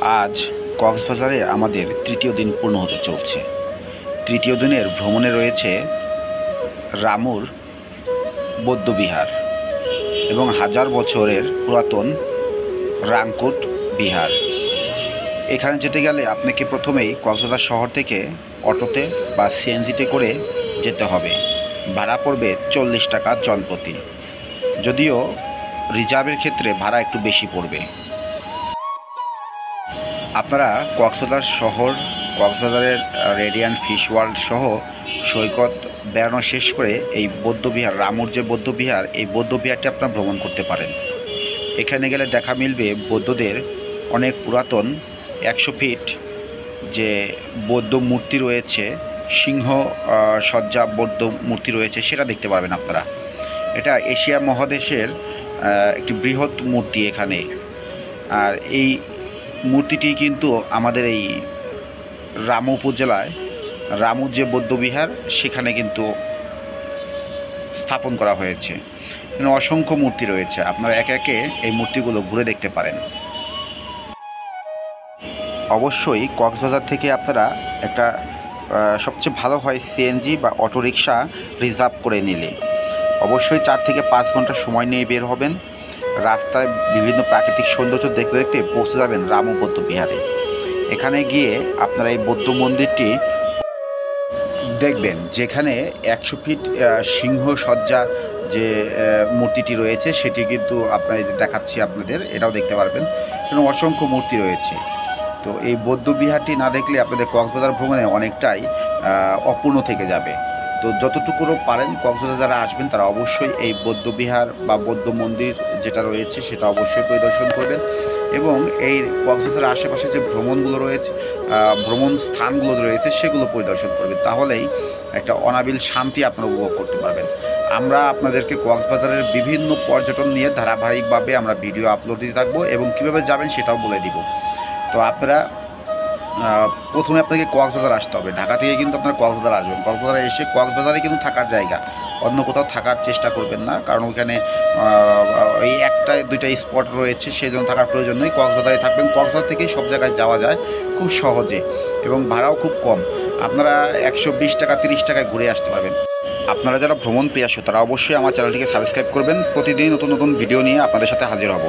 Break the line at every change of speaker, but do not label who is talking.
আজ কক্সবাজারে আমাদের তৃতীয় দিন পূর্ণ হতে চলছে। তৃতীয় দিনের ভ্রমণে রয়েছে রামুর বৌদ্ধবিহার এবং হাজার বছরের পুরাতন রাংকুট বিহার। এখানে যেতে গেলে আপনাকে প্রথমেই কক্সবাজার শহর থেকে অটোতে বা সিএনজিতে করে যেতে হবে। ভাড়া পড়বে 40 টাকা জনপ্রতি, যদিও রিজার্ভের ক্ষেত্রে ভাড়া একটু বেশি পড়বে। আপনারা কক্সবাজার শহর, কক্সবাজারের রেডিয়ান্ট ফিশ ওয়ার্ল্ড সহ সৈকত বেড়ানো শেষ করে এই বৌদ্ধবিহার, রামুর যে বৌদ্ধবিহার, এই বৌদ্ধবিহারটি আপনারা ভ্রমণ করতে পারেন। এখানে গেলে দেখা মিলবে বৌদ্ধদের অনেক পুরাতন 100 ফিট যে বৌদ্ধ মূর্তি রয়েছে, সিংহ সজ্জা বৌদ্ধ মূর্তি রয়েছে, সেটা দেখতে পারবেন আপনারা। এটা এশিয়া মহাদেশের একটি বৃহৎ মূর্তি এখানে। আর এই মূর্তিটি কিন্তু আমাদের এই রামু উপজেলায় রামুর যে বৌদ্ধবিহার সেখানে কিন্তু স্থাপন করা হয়েছে। অসংখ্য মূর্তি রয়েছে, আপনারা একে একে এই মূর্তিগুলো ঘুরে দেখতে পারেন। অবশ্যই কক্সবাজার থেকে আপনারা একটা সবচেয়ে ভালো হয় সিএনজি বা অটোরিকশা রিজার্ভ করে নিলে। অবশ্যই 4 থেকে 5 ঘন্টা সময় নিয়ে বের হবেন। রাস্তায় বিভিন্ন প্রাকৃতিক সৌন্দর্য দেখতে দেখতে পৌঁছে যাবেন রামু বৌদ্ধবিহারে। এখানে গিয়ে আপনারা এই বৌদ্ধ মন্দিরটি দেখবেন, যেখানে 100 ফিট সিংহ সজ্জা যে মূর্তিটি রয়েছে সেটি কিন্তু আপনাদের দেখাচ্ছি, আপনাদের এটাও দেখতে পারবেন। এখানে অসংখ্য মূর্তি রয়েছে। তো এই বৌদ্ধবিহারটি না দেখলে আপনাদের কক্সবাজার ভ্রমণে অনেকটাই অপূর্ণ থেকে যাবে। তো যতটুকু পারেন কক্সবাজার যারা আসবেন তারা অবশ্যই এই বৌদ্ধবিহার বা বৌদ্ধ মন্দির যেটা রয়েছে সেটা অবশ্যই পরিদর্শন করবেন এবং এই কক্সবাজারের আশেপাশে যে ভ্রমণগুলো রয়েছে, ভ্রমণ স্থানগুলো রয়েছে সেগুলো পরিদর্শন করবেন। তাহলেই একটা অনাবিল শান্তি আপনারা উপভোগ করতে পারবেন। আমরা আপনাদেরকে কক্সবাজারের বিভিন্ন পর্যটন নিয়ে ধারাবাহিকভাবে আমরা ভিডিও আপলোড দিতে থাকবো এবং কীভাবে যাবেন সেটাও বলে দিব। তো আপনারা প্রথমে আপনাকে কক্সবাজার আসতে হবে। ঢাকা থেকে কিন্তু আপনারা কক্সবাজার আসবেন। কক্সবাজারে এসে কক্সবাজারে কিন্তু থাকার জায়গা, অন্য কোথাও থাকার চেষ্টা করবেন না, কারণ ওইখানে এই 1টা 2টা স্পট রয়েছে, সেই জন্য থাকার প্রয়োজন নেই। কক্সবাজারে থাকবেন। কক্সবাজার থেকেই সব জায়গায় যাওয়া যায় খুব সহজে এবং ভাড়াও খুব কম। আপনারা 120 টাকা 30 টাকায় ঘুরে আসতে পারবেন। আপনারা যারা ভ্রমণ পিয়াসু তারা অবশ্যই আমার চ্যানেলটিকে সাবস্ক্রাইব করবেন। প্রতিদিন নতুন নতুন ভিডিও নিয়ে আপনাদের সাথে হাজির হব।